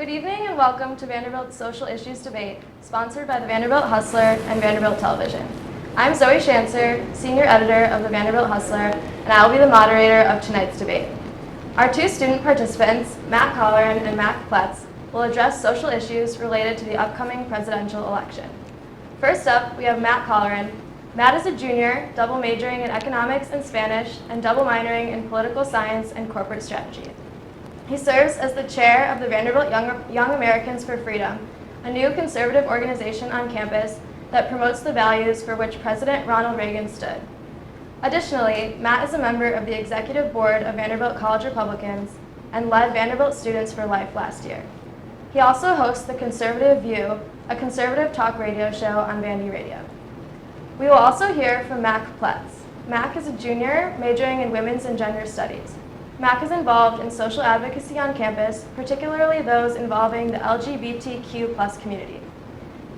Good evening and welcome to Vanderbilt's Social Issues Debate, sponsored by the Vanderbilt Hustler and Vanderbilt Television. I'm Zoe Shancer, Senior Editor of the Vanderbilt Hustler, and I will be the moderator of tonight's debate. Our two student participants, Matt Colleran and Matt Ploetz, will address social issues related to the upcoming presidential election. First up, we have Matt Colleran. Matt is a junior, double majoring in economics and Spanish, and double minoring in political science and corporate strategy. He serves as the chair of the Vanderbilt Young Americans for Freedom, a new conservative organization on campus that promotes the values for which President Ronald Reagan stood. Additionally, Matt is a member of the executive board of Vanderbilt College Republicans and led Vanderbilt Students for Life last year. He also hosts The Conservative View, a conservative talk radio show on Vandy Radio. We will also hear from Mac Ploetz. Mac is a junior majoring in women's and gender studies. Mac is involved in social advocacy on campus, particularly those involving the LGBTQ+ community.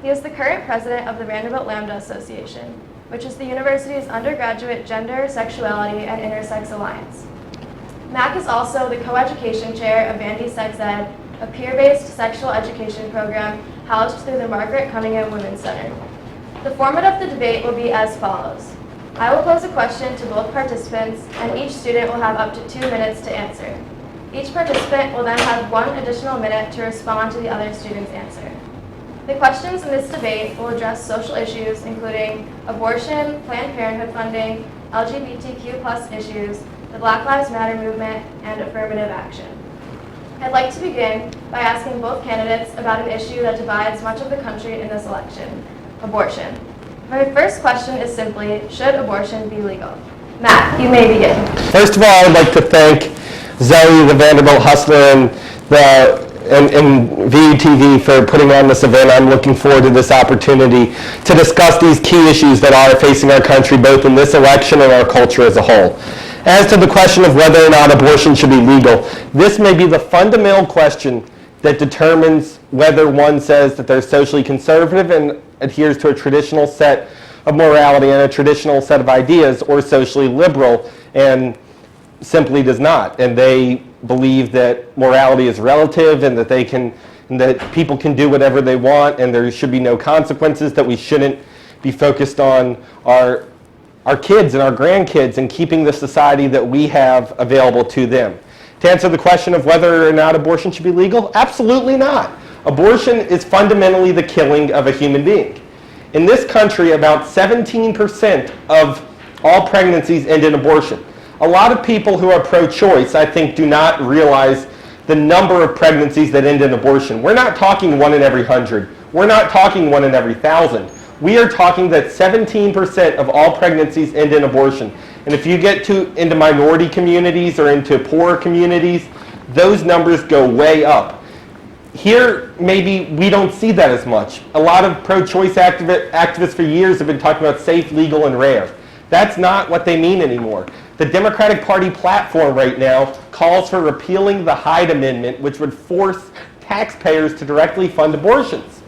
He is the current president of the Vanderbilt Lambda Association, which is the university's undergraduate gender, sexuality, and intersex alliance. Mac is also the co-education chair of Vandy Sex Ed, a peer-based sexual education program housed through the Margaret Cunningham Women's Center. The format of the debate will be as follows. I will pose a question to both participants, and each student will have up to 2 minutes to answer. Each participant will then have 1 additional minute to respond to the other student's answer. The questions in this debate will address social issues including abortion, Planned Parenthood funding, LGBTQ+ issues, the Black Lives Matter movement, and affirmative action. I'd like to begin by asking both candidates about an issue that divides much of the country in this election, abortion. My first question is simply, should abortion be legal? Matt, you may begin. First of all, I would like to thank Zoe, the Vanderbilt Hustler, and VTV for putting on this event. I'm looking forward to this opportunity to discuss these key issues that are facing our country, both in this election and our culture as a whole. As to the question of whether or not abortion should be legal, this may be the fundamental question that determines whether one says that they're socially conservative and adheres to a traditional set of morality and a traditional set of ideas, or socially liberal and simply does not. And they believe that morality is relative and that that people can do whatever they want and there should be no consequences, that we shouldn't be focused on our kids and our grandkids and keeping the society that we have available to them. To answer the question of whether or not abortion should be legal, absolutely not. Abortion is fundamentally the killing of a human being. In this country, about 17% of all pregnancies end in abortion. A lot of people who are pro-choice, I think, do not realize the number of pregnancies that end in abortion. We're not talking 1 in every 100. We're not talking 1 in every 1,000. We are talking that 17% of all pregnancies end in abortion. And if you get into minority communities or into poorer communities, those numbers go way up. Here, maybe we don't see that as much. A lot of pro-choice activists for years have been talking about safe, legal, and rare. That's not what they mean anymore. The Democratic Party platform right now calls for repealing the Hyde Amendment, which would force taxpayers to directly fund abortions.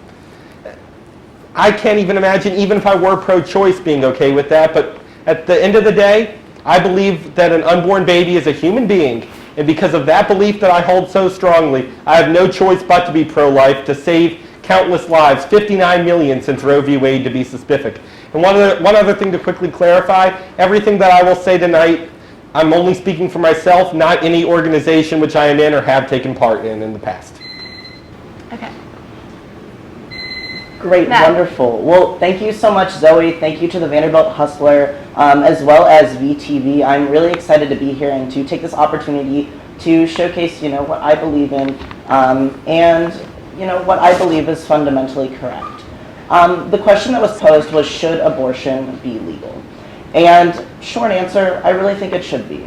I can't even imagine, even if I were pro-choice, being okay with that, but at the end of the day, I believe that an unborn baby is a human being, and because of that belief that I hold so strongly, I have no choice but to be pro-life, to save countless lives, 59 million since Roe v. Wade to be specific. And one other thing to quickly clarify, everything that I will say tonight, I'm only speaking for myself, not any organization which I am in or have taken part in the past. Okay. Great, Matt. Wonderful. Well, thank you so much, Zoe. Thank you to the Vanderbilt Hustler, as well as VTV. I'm really excited to be here and to take this opportunity to showcase, what I believe in, and, what I believe is fundamentally correct. The question that was posed was, should abortion be legal? And short answer, I really think it should be.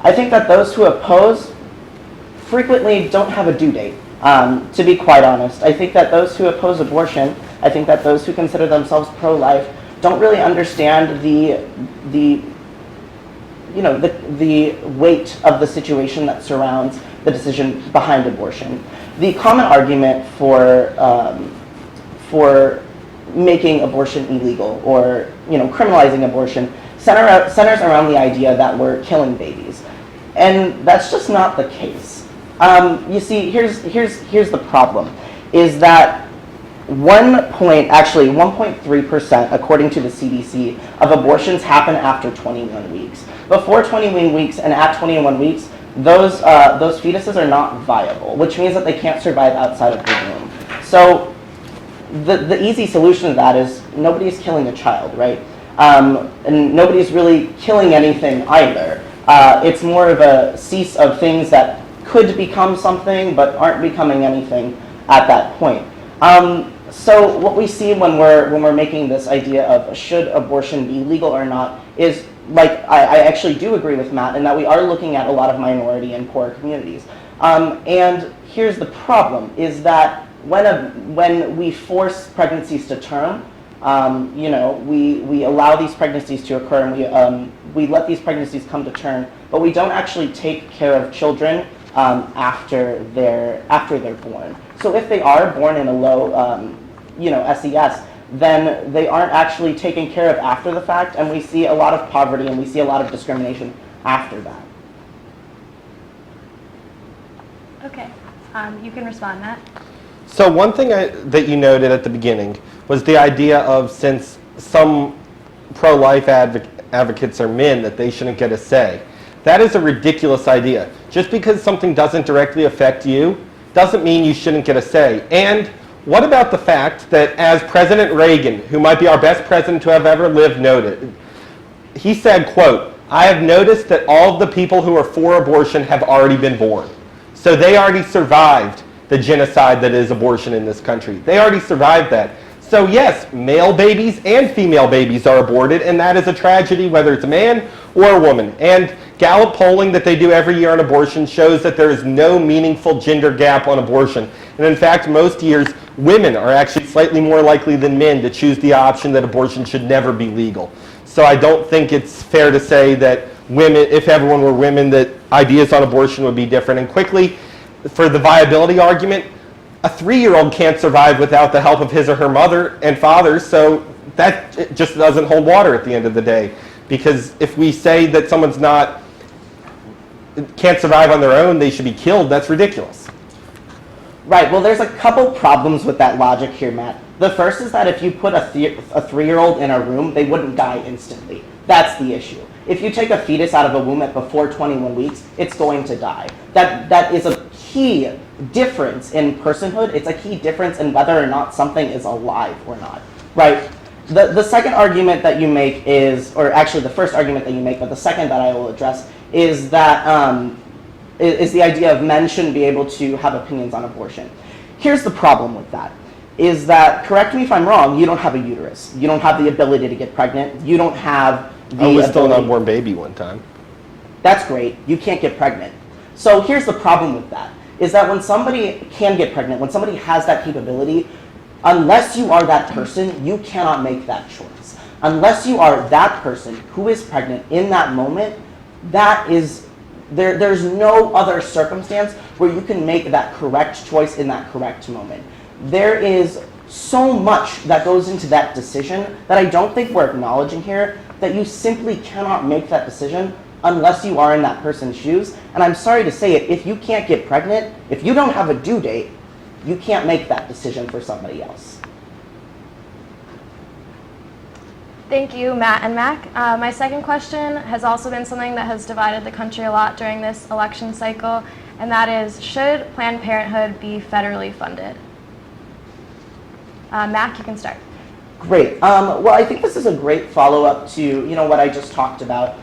I think that those who oppose frequently don't have a due date, to be quite honest. I think that those who oppose abortion, I think that those who consider themselves pro-life don't really understand the weight of the situation that surrounds the decision behind abortion. The common argument for making abortion illegal or criminalizing abortion centers around the idea that we're killing babies, and that's just not the case. You see, here's the problem, is that 1.3%, according to the CDC, of abortions happen after 21 weeks. Before 21 weeks and at 21 weeks, those fetuses are not viable, which means that they can't survive outside of the womb. So the easy solution to that is nobody's killing a child, right? And nobody's really killing anything either. It's more of a cease of things that could become something but aren't becoming anything at that point. So what we see when we're making this idea of should abortion be legal or not is, like, I actually do agree with Matt in that we are looking at a lot of minority and poor communities. And here's the problem, is that when we force pregnancies to term, we allow these pregnancies to occur, and we let these pregnancies come to term, but we don't actually take care of children after they're born. So if they are born in a low, SES, then they aren't actually taken care of after the fact, and we see a lot of poverty and we see a lot of discrimination after that. Okay, you can respond, Matt. So one thing that you noted at the beginning was the idea of, since some pro-life advocates are men, that they shouldn't get a say. That is a ridiculous idea. Just because something doesn't directly affect you doesn't mean you shouldn't get a say. And what about the fact that, as President Reagan, who might be our best president to have ever lived, noted, he said, quote, "I have noticed that all of the people who are for abortion have already been born." So they already survived the genocide that is abortion in this country. They already survived that. So yes, male babies and female babies are aborted, and that is a tragedy, whether it's a man or a woman. And Gallup polling that they do every year on abortion shows that there is no meaningful gender gap on abortion. And in fact, most years, women are actually slightly more likely than men to choose the option that abortion should never be legal. So I don't think it's fair to say that women, if everyone were women, that ideas on abortion would be different. And quickly, for the viability argument, a 3-year-old can't survive without the help of his or her mother and father, so that just doesn't hold water at the end of the day. Because if we say that someone's can't survive on their own, they should be killed, that's ridiculous. Right, well, there's a couple problems with that logic here, Matt. The first is that if you put a 3-year-old in a room, they wouldn't die instantly. That's the issue. If you take a fetus out of a womb at before 21 weeks, it's going to die. That is a key difference in personhood. It's a key difference in whether or not something is alive or not, right? The second argument that you make is, or actually the first argument that you make, but the second that I will address, is that is the idea of men shouldn't be able to have opinions on abortion. Here's the problem with that, is that, correct me if I'm wrong, you don't have a uterus. You don't have the ability to get pregnant. You don't have the I was still an unborn baby one time. That's great. You can't get pregnant. So here's the problem with that, is that when somebody can get pregnant, when somebody has that capability, unless you are that person, you cannot make that choice. Unless you are that person who is pregnant in that moment, that is, there's no other circumstance where you can make that correct choice in that correct moment. There is so much that goes into that decision that I don't think we're acknowledging here, that you simply cannot make that decision unless you are in that person's shoes. And I'm sorry to say it, if you can't get pregnant, if you don't have a due date, you can't make that decision for somebody else. Thank you, Matt and Mac. My second question has also been something that has divided the country a lot during this election cycle, and that is, should Planned Parenthood be federally funded? Mac, you can start. Great. Well, I think this is a great follow-up to what I just talked about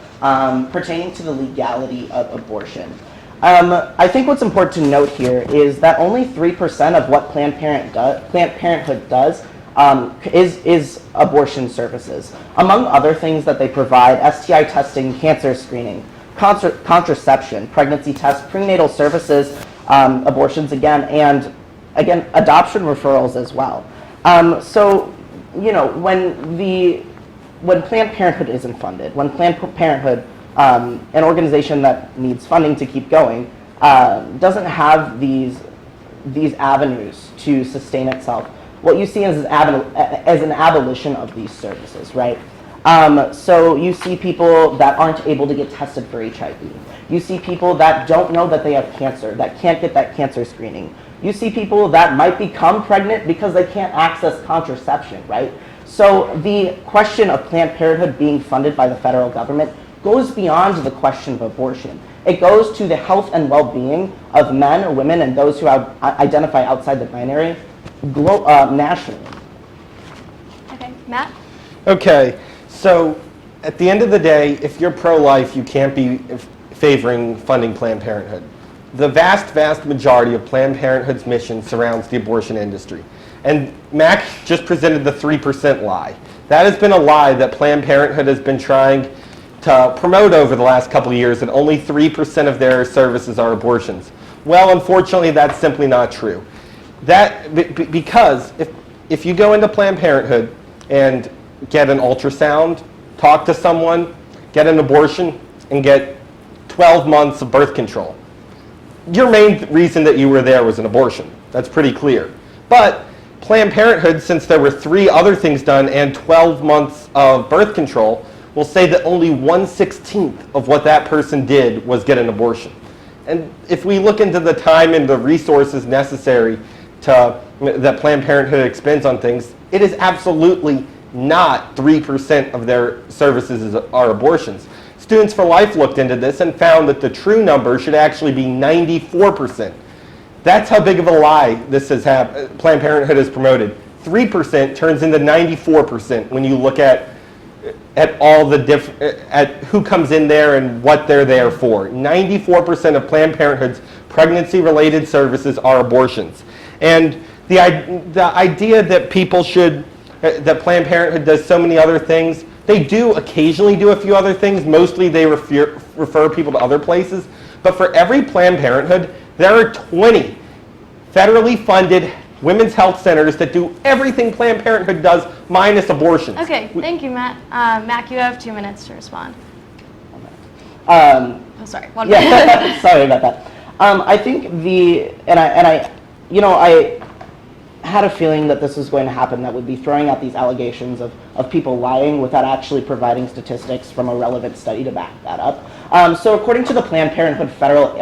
pertaining to the legality of abortion. I think what's important to note here is that only 3% of what Planned Parenthood does is abortion services. Among other things that they provide, STI testing, cancer screening, contraception, pregnancy tests, prenatal services, abortions and adoption referrals as well. So, when Planned Parenthood isn't funded, when Planned Parenthood, an organization that needs funding to keep going, doesn't have these avenues to sustain itself, what you see is an abolition of these services, right? So you see people that aren't able to get tested for HIV. You see people that don't know that they have cancer, that can't get that cancer screening. You see people that might become pregnant because they can't access contraception, right? So the question of Planned Parenthood being funded by the federal government goes beyond the question of abortion. It goes to the health and well-being of men, women, and those who identify outside the binary nationally. Okay, Matt? Okay, so at the end of the day, if you're pro-life, you can't be favoring funding Planned Parenthood. The vast, vast majority of Planned Parenthood's mission surrounds the abortion industry. And Mac just presented the 3% lie. That has been a lie that Planned Parenthood has been trying to promote over the last couple of years, that only 3% of their services are abortions. Well, unfortunately, that's simply not true. Because if you go into Planned Parenthood and get an ultrasound, talk to someone, get an abortion, and get 12 months of birth control, your main reason that you were there was an abortion. That's pretty clear. But Planned Parenthood, since there were 3 other things done and 12 months of birth control, will say that only 1/16 of what that person did was get an abortion. And if we look into the time and the resources necessary that Planned Parenthood expends on things, it is absolutely not 3% of their services are abortions. Students for Life looked into this and found that the true number should actually be 94%. That's how big of a lie this has Planned Parenthood has promoted. 3% turns into 94% when you look at all the at who comes in there and what they're there for. 94% of Planned Parenthood's pregnancy-related services are abortions. And the idea that people should, that Planned Parenthood does so many other things, they do occasionally do a few other things. Mostly they refer people to other places. But for every Planned Parenthood, there are 20 federally funded women's health centers that do everything Planned Parenthood does minus abortions. Okay, thank you, Matt. Mac, you have 2 minutes to respond. Oh, sorry, 1 minute. Yeah, sorry about that. I think I had a feeling that this was going to happen, that would be throwing out these allegations of people lying without actually providing statistics from a relevant study to back that up. So according to the Planned Parenthood Federal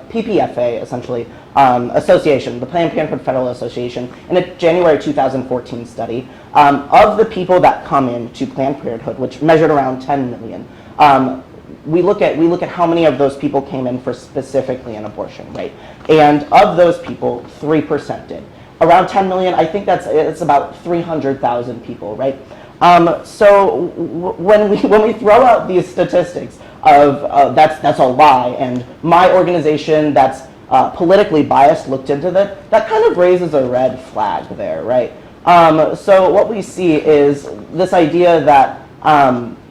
PPFA, essentially, association, the Planned Parenthood Federal Association, in a January 2014 study, of the people that come into Planned Parenthood, which measured around 10 million, we look at how many of those people came in for specifically an abortion, right? And of those people, 3% did. Around 10 million, I think it's about 300,000 people, right? So when we throw out these statistics of that's a lie, and my organization that's politically biased looked into that kind of raises a red flag there, right? So what we see is this idea that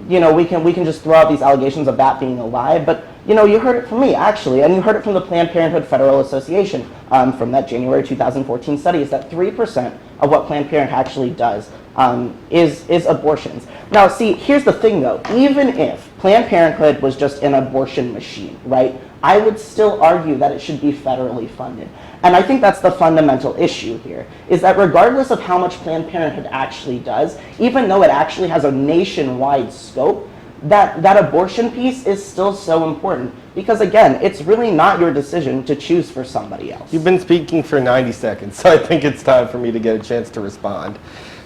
we can just throw out these allegations of that being a lie, but you heard it from me actually, and you heard it from the Planned Parenthood Federal Association from that January 2014 study, is that 3% of what Planned Parenthood actually does is abortions. Now, see, here's the thing though. Even if Planned Parenthood was just an abortion machine, right, I would still argue that it should be federally funded. And I think that's the fundamental issue here, is that regardless of how much Planned Parenthood actually does, even though it actually has a nationwide scope, that abortion piece is still so important. Because again, it's really not your decision to choose for somebody else. You've been speaking for 90 seconds, so I think it's time for me to get a chance to respond.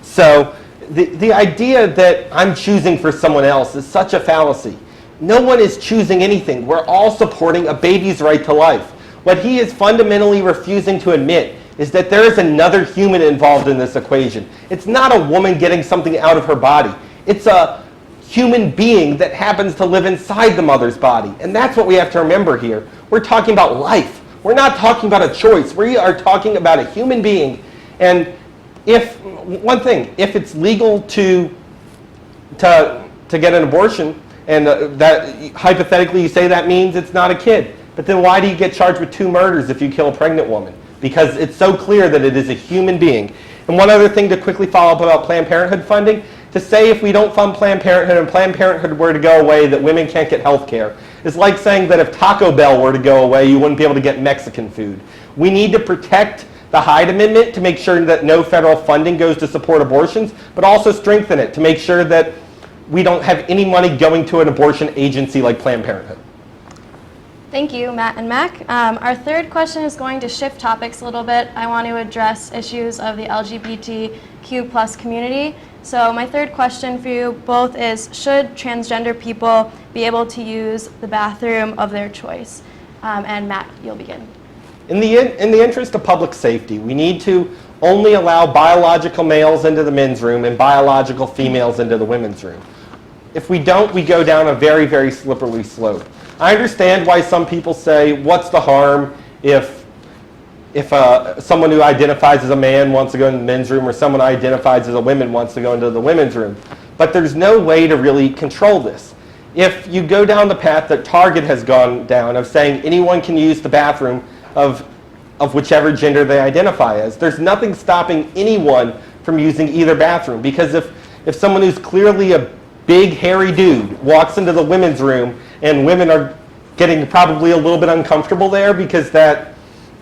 So the idea that I'm choosing for someone else is such a fallacy. No one is choosing anything. We're all supporting a baby's right to life. What he is fundamentally refusing to admit is that there is another human involved in this equation. It's not a woman getting something out of her body. It's a human being that happens to live inside the mother's body. And that's what we have to remember here. We're talking about life. We're not talking about a choice. We are talking about a human being. And if it's legal to get an abortion, and that hypothetically you say that means it's not a kid, but then why do you get charged with 2 murders if you kill a pregnant woman? Because it's so clear that it is a human being. And one other thing to quickly follow up about Planned Parenthood funding, to say if we don't fund Planned Parenthood and Planned Parenthood were to go away that women can't get health care is like saying that if Taco Bell were to go away you wouldn't be able to get Mexican food. We need to protect the Hyde Amendment to make sure that no federal funding goes to support abortions, but also strengthen it to make sure that we don't have any money going to an abortion agency like Planned Parenthood. Thank you, Matt and Mac. Our third question is going to shift topics a little bit. I want to address issues of the LGBTQ plus community. So my third question for you both is, should transgender people be able to use the bathroom of their choice? And Matt, you'll begin. In the interest of public safety, we need to only allow biological males into the men's room and biological females into the women's room. If we don't, we go down a very, very slippery slope. I understand why some people say, what's the harm if someone who identifies as a man wants to go into the men's room or someone who identifies as a woman wants to go into the women's room. But there's no way to really control this. If you go down the path that Target has gone down of saying anyone can use the bathroom of whichever gender they identify as, there's nothing stopping anyone from using either bathroom. Because if someone who's clearly a big hairy dude walks into the women's room and women are getting probably a little bit uncomfortable there because that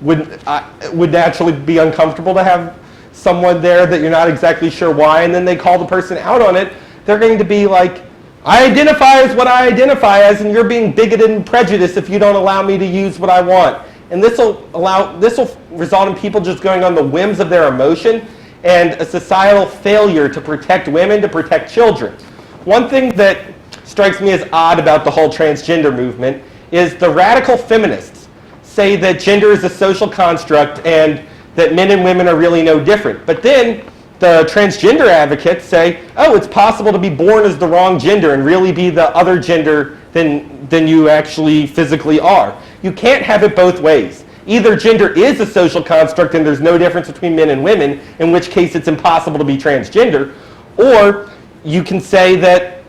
would naturally be uncomfortable to have someone there that you're not exactly sure why, and then they call the person out on it, they're going to be like, I identify as what I identify as, and you're being bigoted and prejudiced if you don't allow me to use what I want. And this will result in people just going on the whims of their emotion and a societal failure to protect women, to protect children. One thing that strikes me as odd about the whole transgender movement is the radical feminists say that gender is a social construct and that men and women are really no different. But then the transgender advocates say, oh, it's possible to be born as the wrong gender and really be the other gender than you actually physically are. You can't have it both ways. Either gender is a social construct and there's no difference between men and women, in which case it's impossible to be transgender, or you can say that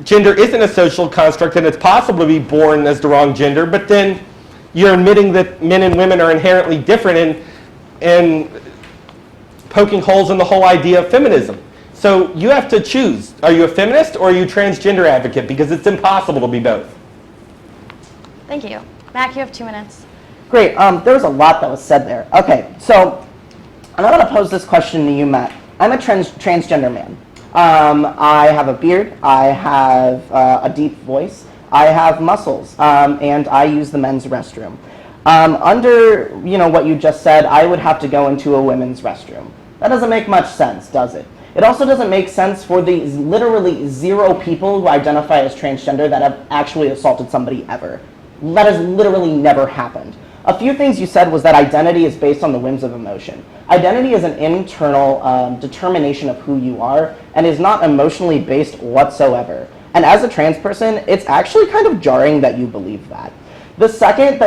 gender isn't a social construct and it's possible to be born as the wrong gender, but then you're admitting that men and women are inherently different and poking holes in the whole idea of feminism. So you have to choose. Are you a feminist or are you a transgender advocate? Because it's impossible to be both. Thank you. Mac, you have 2 minutes. Great. There was a lot that was said there. Okay, so I'm going to pose this question to you, Matt. I'm a transgender man. I have a beard. I have a deep voice. I have muscles, and I use the men's restroom. Under what you just said, I would have to go into a women's restroom. That doesn't make much sense, does it? It also doesn't make sense for the literally 0 people who identify as transgender that have actually assaulted somebody ever. That has literally never happened. A few things you said was that identity is based on the whims of emotion. Identity is an internal determination of who you are and is not emotionally based whatsoever. And as a trans person, it's actually kind of jarring that you believe that. The second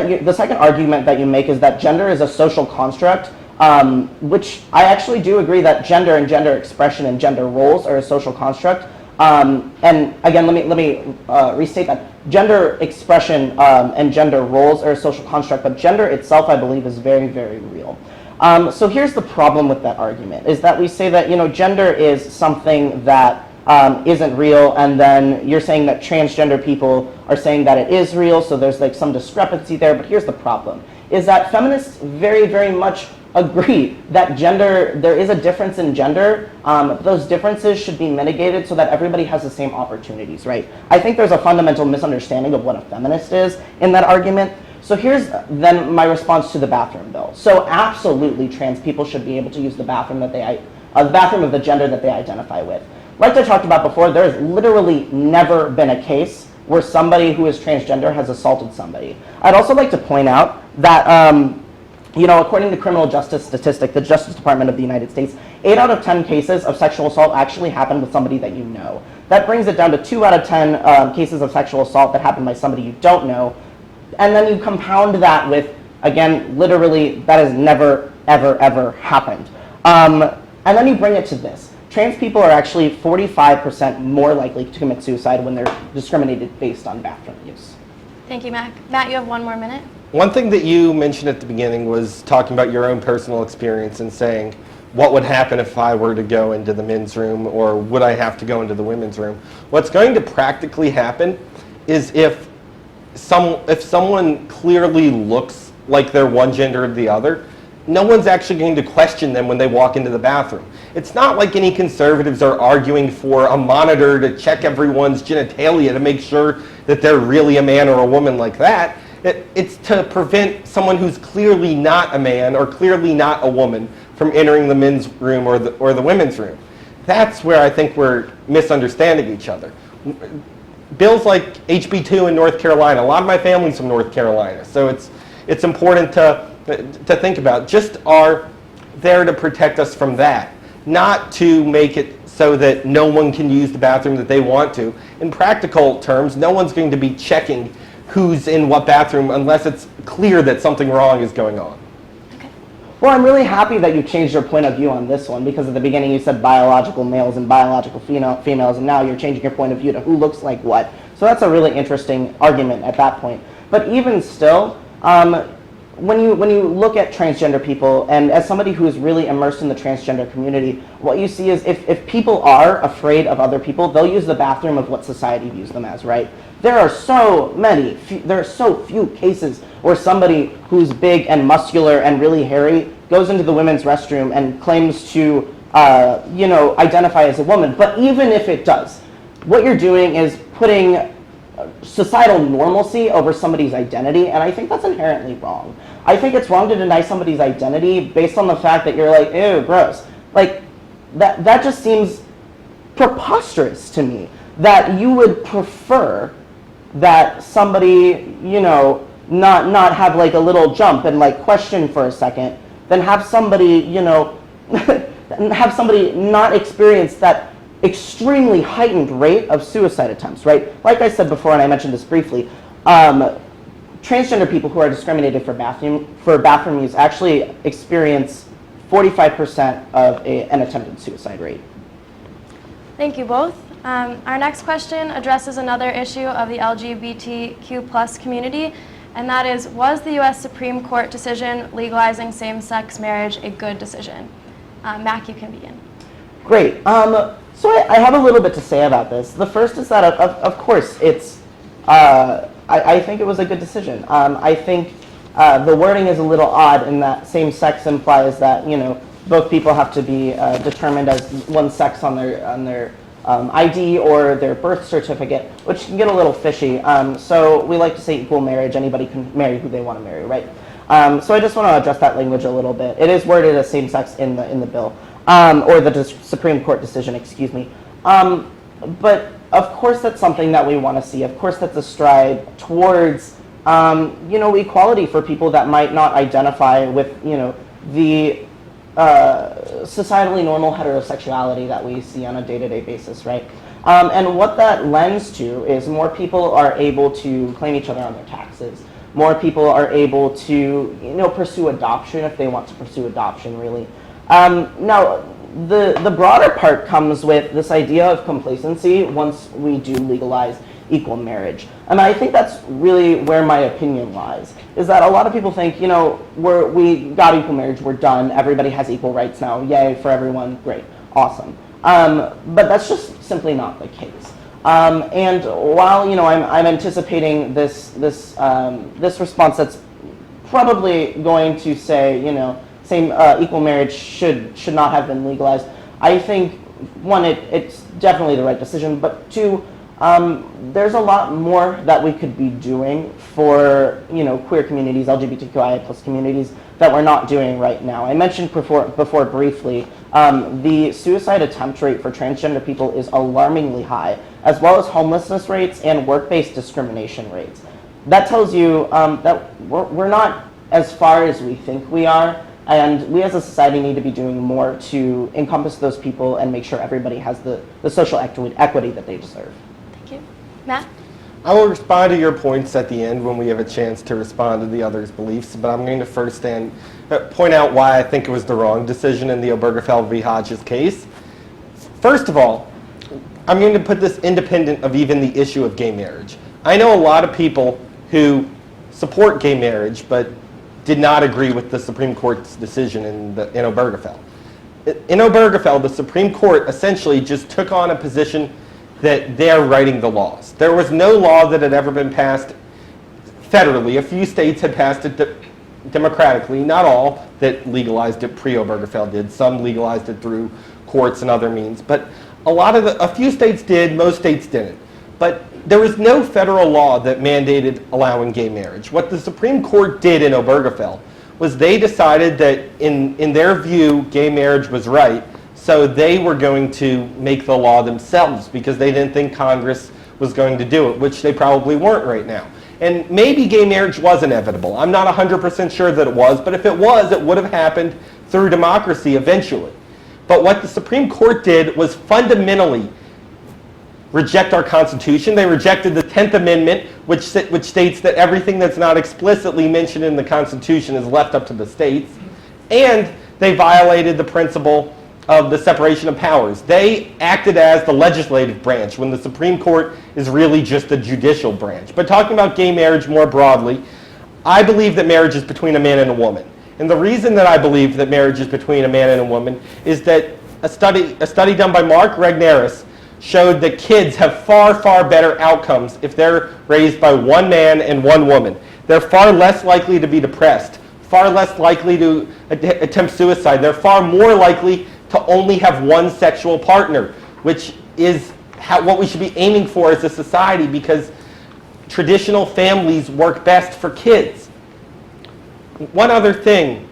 argument that you make is that gender is a social construct, which I actually do agree that gender and gender expression and gender roles are a social construct. And again, let me restate that. Gender expression and gender roles are a social construct, but gender itself, I believe, is very, very real. So here's the problem with that argument, is that we say that gender is something that isn't real, and then you're saying that transgender people are saying that it is real, so there's like some discrepancy there. But here's the problem, is that feminists very, very much agree that there is a difference in gender. Those differences should be mitigated so that everybody has the same opportunities, right? I think there's a fundamental misunderstanding of what a feminist is in that argument. So here's then my response to the bathroom bill. So absolutely, trans people should be able to use the bathroom of the gender that they identify with. Like I talked about before, there has literally never been a case where somebody who is transgender has assaulted somebody. I'd also like to point out that according to criminal justice statistic, the Justice Department of the United States, 8 out of 10 cases of sexual assault actually happened with somebody that you know. That brings it down to 2 out of 10 cases of sexual assault that happened by somebody you don't know. And then you compound that with, again, literally, that has never, ever, ever happened. And then you bring it to this. Trans people are actually 45% more likely to commit suicide when they're discriminated based on bathroom use. Thank you, Mac. Matt, you have 1 more minute. One thing that you mentioned at the beginning was talking about your own personal experience and saying, what would happen if I were to go into the men's room, or would I have to go into the women's room? What's going to practically happen is if someone clearly looks like they're one gender or the other, no one's actually going to question them when they walk into the bathroom. It's not like any conservatives are arguing for a monitor to check everyone's genitalia to make sure that they're really a man or a woman like that. It's to prevent someone who's clearly not a man or clearly not a woman from entering the men's room or the women's room. That's where I think we're misunderstanding each other. Bills like HB2 in North Carolina, a lot of my family's from North Carolina, so it's important to think about. Just are there to protect us from that, not to make it so that no one can use the bathroom that they want to. In practical terms, no one's going to be checking who's in what bathroom unless it's clear that something wrong is going on. Well, I'm really happy that you changed your point of view on this one, because at the beginning you said biological males and biological females, and now you're changing your point of view to who looks like what. So that's a really interesting argument at that point. But even still, when you look at transgender people, and as somebody who is really immersed in the transgender community, what you see is if people are afraid of other people, they'll use the bathroom of what society views them as, right? There are so few cases where somebody who's big and muscular and really hairy goes into the women's restroom and claims to, identify as a woman. But even if it does, what you're doing is putting societal normalcy over somebody's identity, and I think that's inherently wrong. I think it's wrong to deny somebody's identity based on the fact that you're like, ew, gross. Like, that just seems preposterous to me, that you would prefer that somebody, not have like a little jump and like question for a second, than have somebody, have somebody not experience that extremely heightened rate of suicide attempts, right? Like I said before, and I mentioned this briefly, transgender people who are discriminated for bathroom use actually experience 45% of an attempted suicide rate. Thank you both. Our next question addresses another issue of the LGBTQ plus community, and that is, was the U.S. Supreme Court decision legalizing same-sex marriage a good decision? Mac, you can begin. Great. So I have a little bit to say about this. The first is that, of course, it's, I think it was a good decision. I think the wording is a little odd in that same-sex implies that, both people have to be determined as one sex on their ID or their birth certificate, which can get a little fishy. So we like to say equal marriage. Anybody can marry who they want to marry, right? So I just want to address that language a little bit. It is worded as same-sex in the bill, or the Supreme Court decision, excuse me. But of course that's something that we want to see. Of course that's a stride towards, equality for people that might not identify with, the societally normal heterosexuality that we see on a day-to-day basis, right? And what that lends to is more people are able to claim each other on their taxes. More people are able to, pursue adoption if they want to pursue adoption, really. Now, the broader part comes with this idea of complacency once we do legalize equal marriage. And I think that's really where my opinion lies, is that a lot of people think, we got equal marriage, we're done, everybody has equal rights now, yay for everyone, great, awesome. But that's just simply not the case. And while, I'm anticipating this response that's probably going to say, equal marriage should not have been legalized, I think, one, it's definitely the right decision, but two, there's a lot more that we could be doing for, queer communities, LGBTQIA plus communities, that we're not doing right now. I mentioned before briefly, the suicide attempt rate for transgender people is alarmingly high, as well as homelessness rates and work-based discrimination rates. That tells you that we're not as far as we think we are, and we as a society need to be doing more to encompass those people and make sure everybody has the social equity that they deserve. Thank you. Matt? I will respond to your points at the end when we have a chance to respond to the others' beliefs, but I'm going to first point out why I think it was the wrong decision in the Obergefell v. Hodges case. First of all, I'm going to put this independent of even the issue of gay marriage. I know a lot of people who support gay marriage, but did not agree with the Supreme Court's decision in Obergefell. In Obergefell, the Supreme Court essentially just took on a position that they're writing the laws. There was no law that had ever been passed federally. A few states had passed it democratically, not all that legalized it pre-Obergefell did. Some legalized it through courts and other means, but a few states did, most states didn't. But there was no federal law that mandated allowing gay marriage. What the Supreme Court did in Obergefell was they decided that in their view, gay marriage was right, so they were going to make the law themselves because they didn't think Congress was going to do it, which they probably weren't right now. And maybe gay marriage was inevitable. I'm not 100% sure that it was, but if it was, it would have happened through democracy eventually. But what the Supreme Court did was fundamentally reject our Constitution. They rejected the 10th Amendment, which states that everything that's not explicitly mentioned in the Constitution is left up to the states. And they violated the principle of the separation of powers. They acted as the legislative branch when the Supreme Court is really just the judicial branch. But talking about gay marriage more broadly, I believe that marriage is between a man and a woman. And the reason that I believe that marriage is between a man and a woman is that a study done by Mark Regnerus showed that kids have far, far better outcomes if they're raised by one man and one woman. They're far less likely to be depressed, far less likely to attempt suicide. They're far more likely to only have one sexual partner, which is what we should be aiming for as a society, because traditional families work best for kids. One other thing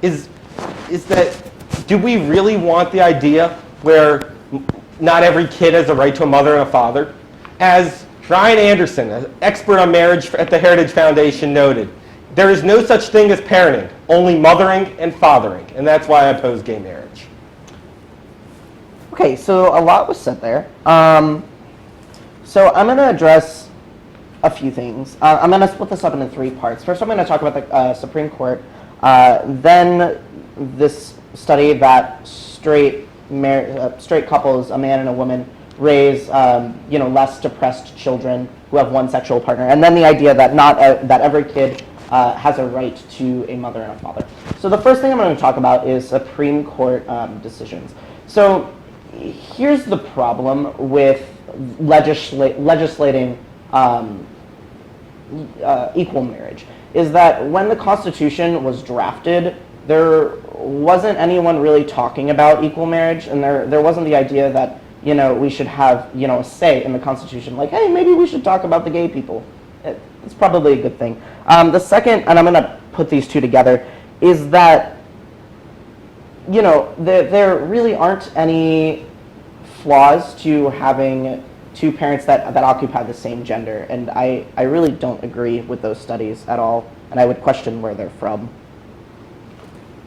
is that, do we really want the idea where not every kid has a right to a mother and a father? As Ryan Anderson, an expert on marriage at the Heritage Foundation, noted, there is no such thing as parenting, only mothering and fathering, and that's why I oppose gay marriage. Okay, so a lot was said there. So I'm going to address a few things. I'm going to split this up into three parts. First, I'm going to talk about the Supreme Court. Then this study that straight couples, a man and a woman, raise less depressed children who have one sexual partner, and then the idea that that every kid has a right to a mother and a father. So the first thing I'm going to talk about is Supreme Court decisions. So here's the problem with legislating equal marriage, is that when the Constitution was drafted, there wasn't anyone really talking about equal marriage, and there wasn't the idea that we should have a say in the Constitution, like, hey, maybe we should talk about the gay people. It's probably a good thing. The second, and I'm going to put these two together, is that there really aren't any flaws to having two parents that occupy the same gender, and I really don't agree with those studies at all, and I would question where they're from.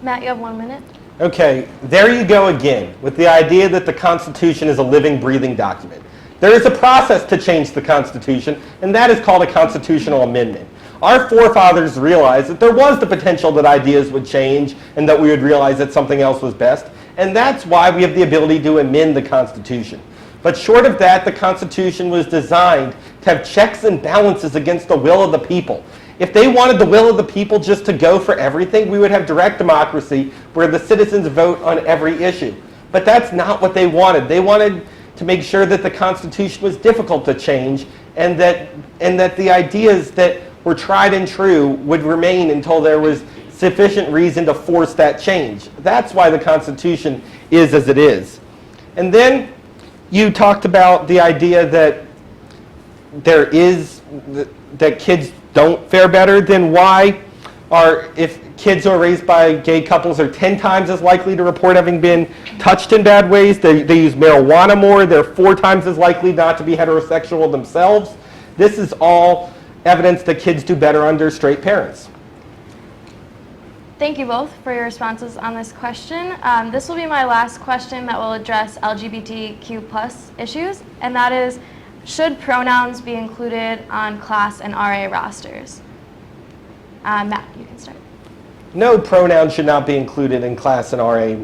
Matt, you have 1 minute. Okay, there you go again, with the idea that the Constitution is a living, breathing document. There is a process to change the Constitution, and that is called a constitutional amendment. Our forefathers realized that there was the potential that ideas would change and that we would realize that something else was best, and that's why we have the ability to amend the Constitution. But short of that, the Constitution was designed to have checks and balances against the will of the people. If they wanted the will of the people just to go for everything, we would have direct democracy where the citizens vote on every issue. But that's not what they wanted. They wanted to make sure that the Constitution was difficult to change, and that the ideas that were tried and true would remain until there was sufficient reason to force that change. That's why the Constitution is as it is. And then you talked about the idea that that kids don't fare better. Then if kids who are raised by gay couples are 10 times as likely to report having been touched in bad ways, they use marijuana more, they're 4 times as likely not to be heterosexual themselves. This is all evidence that kids do better under straight parents. Thank you both for your responses on this question. This will be my last question that will address LGBTQ+ issues, and that is, should pronouns be included on class and RA rosters? Matt, you can start. No, pronouns should not be included in class and RA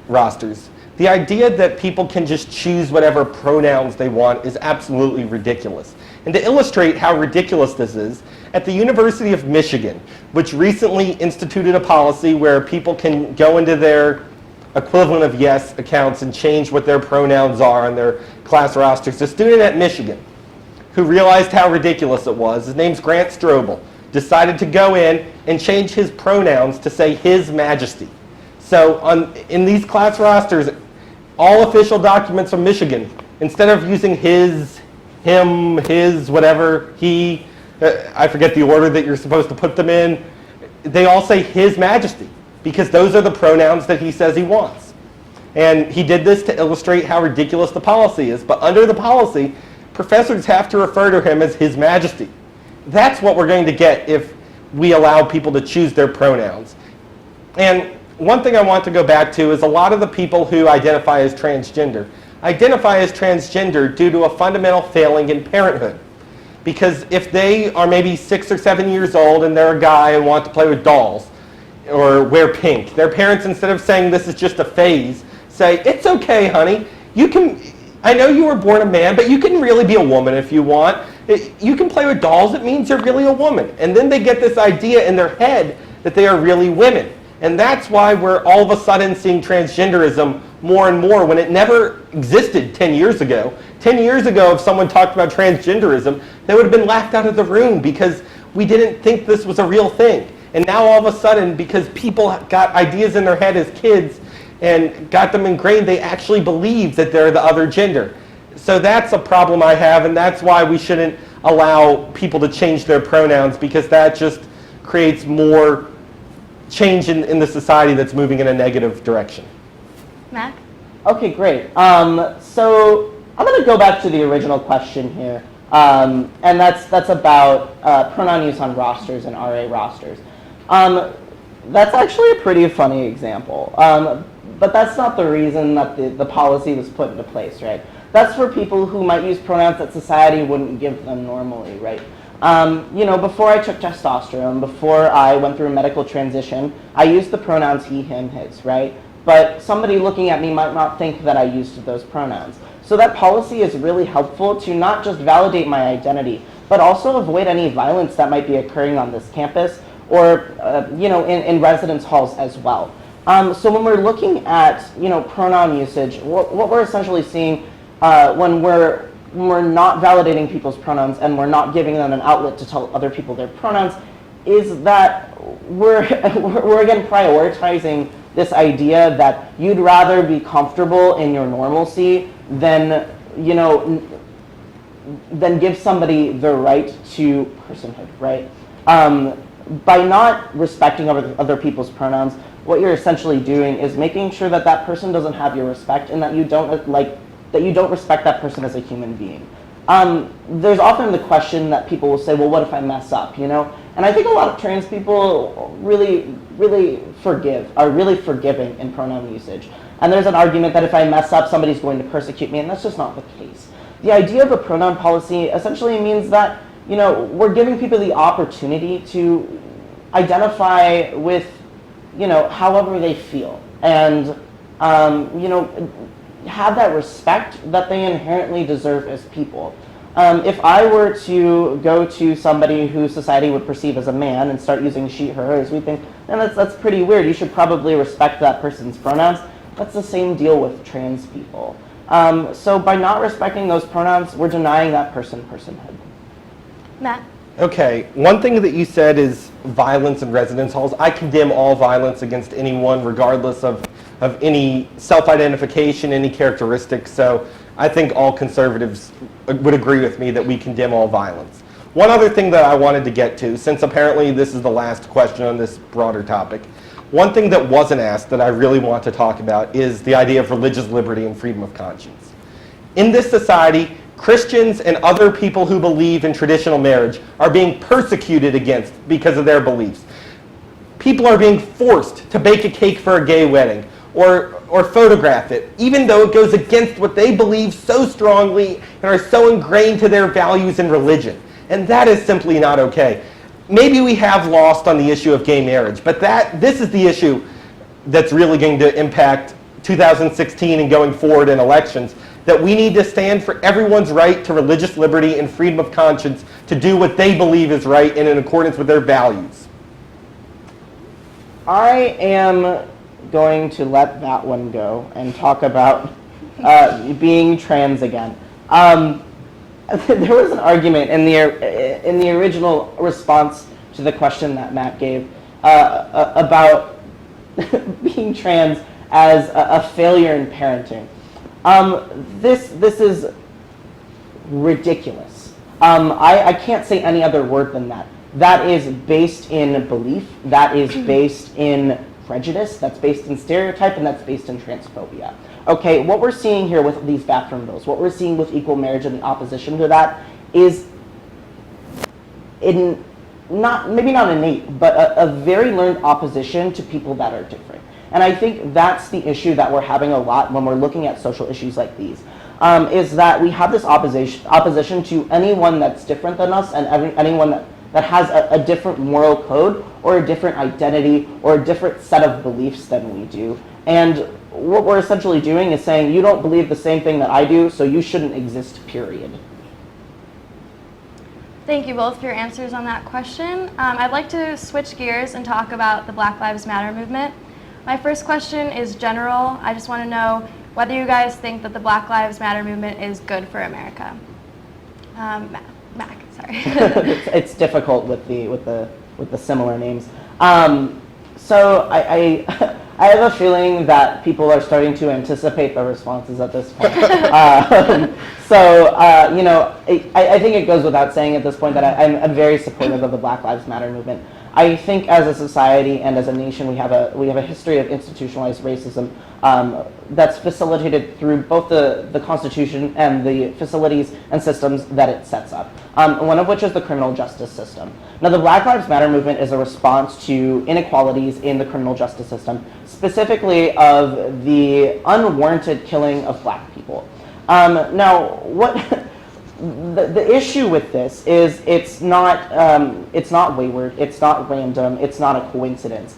rosters. The idea that people can just choose whatever pronouns they want is absolutely ridiculous. And to illustrate how ridiculous this is, at the University of Michigan, which recently instituted a policy where people can go into their equivalent of yes accounts and change what their pronouns are on their class rosters, a student at Michigan who realized how ridiculous it was, his name's Grant Strobel, decided to go in and change his pronouns to say His Majesty. So in these class rosters, all official documents from Michigan, instead of using his, him, his, whatever, he, I forget the order that you're supposed to put them in, they all say His Majesty, because those are the pronouns that he says he wants. And he did this to illustrate how ridiculous the policy is. But under the policy, professors have to refer to him as His Majesty. That's what we're going to get if we allow people to choose their pronouns. And one thing I want to go back to is a lot of the people who identify as transgender due to a fundamental failing in parenthood. Because if they are maybe 6 or 7 years old and they're a guy and want to play with dolls or wear pink, their parents, instead of saying this is just a phase, say, it's okay, honey. I know you were born a man, but you can really be a woman if you want. You can play with dolls. It means you're really a woman. And then they get this idea in their head that they are really women. And that's why we're all of a sudden seeing transgenderism more and more when it never existed 10 years ago. 10 years ago, if someone talked about transgenderism, they would have been laughed out of the room because we didn't think this was a real thing. And now all of a sudden, because people got ideas in their head as kids and got them ingrained, they actually believe that they're the other gender. So that's a problem I have, and that's why we shouldn't allow people to change their pronouns, because that just creates more change in the society that's moving in a negative direction. Mac? Okay, great. So I'm going to go back to the original question here, and that's about pronoun use on rosters and RA rosters. That's actually a pretty funny example, but that's not the reason that the policy was put into place, right? That's for people who might use pronouns that society wouldn't give them normally, right? Before I took testosterone, before I went through a medical transition, I used the pronouns he, him, his, right? But somebody looking at me might not think that I used those pronouns. So that policy is really helpful to not just validate my identity, but also avoid any violence that might be occurring on this campus or, in residence halls as well. So when we're looking at, pronoun usage, what we're essentially seeing when we're not validating people's pronouns and we're not giving them an outlet to tell other people their pronouns is that we're again prioritizing this idea that you'd rather be comfortable in your normalcy than give somebody the right to personhood, right? By not respecting other people's pronouns, what you're essentially doing is making sure that that person doesn't have your respect and that you don't respect that person as a human being. There's often the question that people will say, well, what if I mess up, And I think a lot of trans people really are really forgiving in pronoun usage. And there's an argument that if I mess up, somebody's going to persecute me, and that's just not the case. The idea of a pronoun policy essentially means that, we're giving people the opportunity to identify with, however they feel. And, have that respect that they inherently deserve as people. If I were to go to somebody who society would perceive as a man and start using she, her, hers, we think, and that's pretty weird. You should probably respect that person's pronouns. That's the same deal with trans people. So by not respecting those pronouns, we're denying that person personhood. Matt? Okay, one thing that you said is violence in residence halls. I condemn all violence against anyone, regardless of any self-identification, any characteristics. So I think all conservatives would agree with me that we condemn all violence. One other thing that I wanted to get to, since apparently this is the last question on this broader topic, one thing that wasn't asked that I really want to talk about is the idea of religious liberty and freedom of conscience. In this society, Christians and other people who believe in traditional marriage are being persecuted against because of their beliefs. People are being forced to bake a cake for a gay wedding or photograph it, even though it goes against what they believe so strongly and are so ingrained to their values and religion. And that is simply not okay. Maybe we have lost on the issue of gay marriage, but this is the issue that's really going to impact 2016 and going forward in elections, that we need to stand for everyone's right to religious liberty and freedom of conscience to do what they believe is right and in accordance with their values. I am going to let that one go and talk about being trans again. There was an argument in the original response to the question that Matt gave about being trans as a failure in parenting. This is ridiculous. I can't say any other word than that. That is based in belief, that is based in prejudice, that's based in stereotype, and that's based in transphobia. Okay, what we're seeing here with these bathroom bills, what we're seeing with equal marriage and the opposition to that is maybe not innate, but a very learned opposition to people that are different. And I think that's the issue that we're having a lot when we're looking at social issues like these, is that we have this opposition to anyone that's different than us and anyone that has a different moral code or a different identity or a different set of beliefs than we do. And what we're essentially doing is saying, you don't believe the same thing that I do, so you shouldn't exist, period. Thank you both for your answers on that question. I'd like to switch gears and talk about the Black Lives Matter movement. My first question is general. I just want to know whether you guys think that the Black Lives Matter movement is good for America. Mac, sorry. It's difficult with the similar names. So I have a feeling that people are starting to anticipate the responses at this point. I think it goes without saying at this point that I'm very supportive of the Black Lives Matter movement. I think as a society and as a nation, we have a history of institutionalized racism that's facilitated through both the Constitution and the facilities and systems that it sets up, one of which is the criminal justice system. Now, the Black Lives Matter movement is a response to inequalities in the criminal justice system, specifically of the unwarranted killing of black people. Now, what... The issue with this is it's not wayward, it's not random, it's not a coincidence.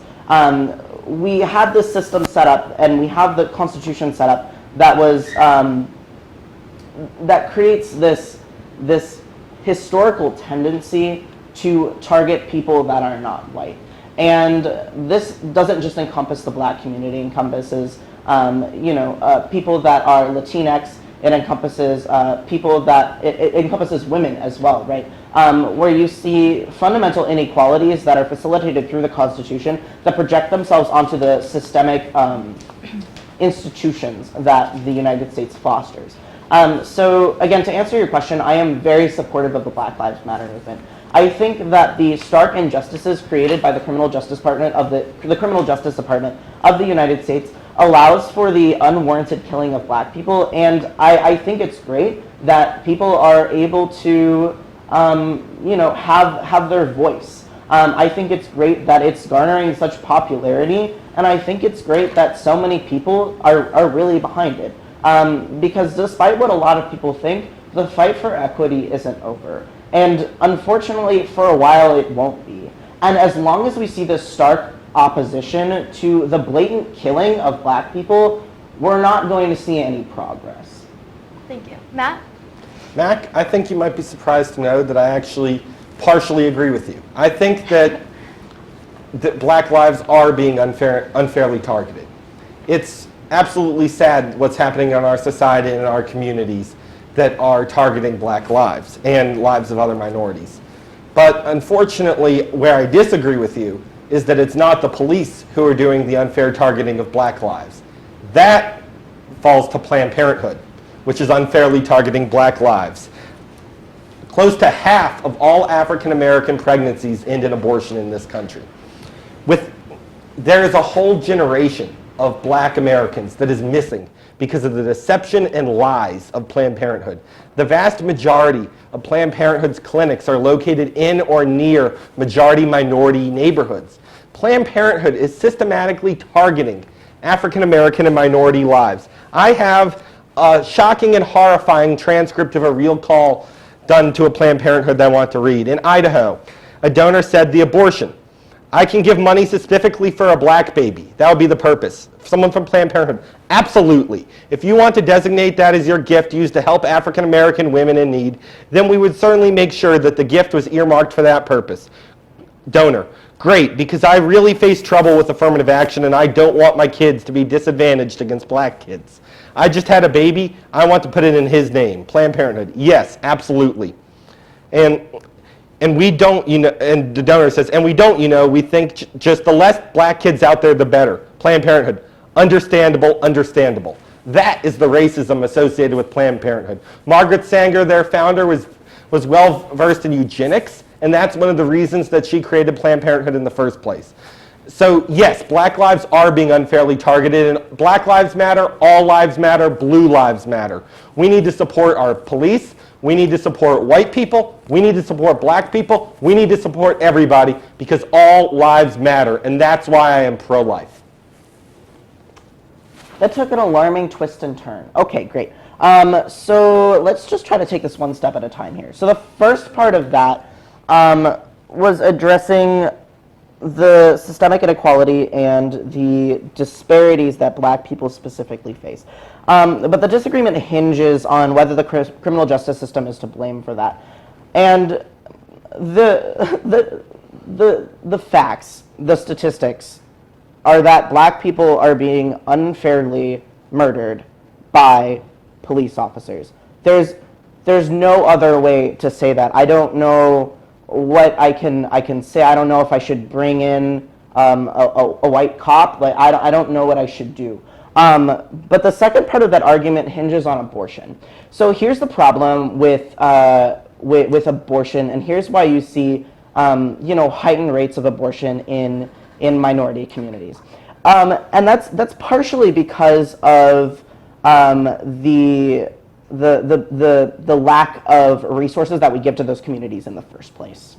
We had this system set up, and we have the Constitution set up that was that creates this historical tendency to target people that are not white. And this doesn't just encompass the black community; it encompasses people that are Latinx. It encompasses it encompasses women as well, right? Where you see fundamental inequalities that are facilitated through the Constitution that project themselves onto the systemic institutions that the United States fosters. So again, to answer your question, I am very supportive of the Black Lives Matter movement. I think that the stark injustices created by the Criminal Justice Department of the Criminal Justice Department of the United States allows for the unwarranted killing of black people, and I think it's great that people are able to have their voice. I think it's great that it's garnering such popularity, and I think it's great that so many people are really behind it. Because despite what a lot of people think, the fight for equity isn't over. And unfortunately, for a while, it won't be. And as long as we see this stark opposition to the blatant killing of black people, we're not going to see any progress. Thank you. Matt? Mac, I think you might be surprised to know that I actually partially agree with you. I think that black lives are being unfairly targeted. It's absolutely sad what's happening in our society and in our communities that are targeting black lives and lives of other minorities. But unfortunately, where I disagree with you is that it's not the police who are doing the unfair targeting of black lives. That falls to Planned Parenthood, which is unfairly targeting black lives. Close to half of all African American pregnancies end in abortion in this country. There is a whole generation of black Americans that is missing because of the deception and lies of Planned Parenthood. The vast majority of Planned Parenthood's clinics are located in or near majority minority neighborhoods. Planned Parenthood is systematically targeting African American and minority lives. I have a shocking and horrifying transcript of a real call done to a Planned Parenthood that I want to read. In Idaho, a donor said the abortion. I can give money specifically for a black baby. That would be the purpose. Someone from Planned Parenthood. Absolutely. If you want to designate that as your gift used to help African American women in need, then we would certainly make sure that the gift was earmarked for that purpose. Donor. Great, because I really face trouble with affirmative action and I don't want my kids to be disadvantaged against black kids. I just had a baby. I want to put it in his name. Planned Parenthood. Yes, absolutely. And and we don't, and the donor says, and we don't, we think just the less black kids out there, the better. Planned Parenthood. Understandable, understandable. That is the racism associated with Planned Parenthood. Margaret Sanger, their founder, was well versed in eugenics, and that's one of the reasons that she created Planned Parenthood in the first place. So yes, black lives are being unfairly targeted, and Black Lives Matter, all lives matter, blue lives matter. We need to support our police, we need to support white people, we need to support black people, we need to support everybody, because all lives matter, and that's why I am pro-life. That took an alarming twist and turn. Okay, great. So let's just try to take this one step at a time here. So the first part of that was addressing the systemic inequality and the disparities that black people specifically face. But the disagreement hinges on whether the criminal justice system is to blame for that. And the facts, the statistics, are that black people are being unfairly murdered by police officers. There's no other way to say that. I don't know what I can say. I don't know if I should bring in a white cop. Like I don't know what I should do. But the second part of that argument hinges on abortion. So here's the problem with abortion, and here's why you see heightened rates of abortion in minority communities, and that's partially because of the lack of resources that we give to those communities in the first place.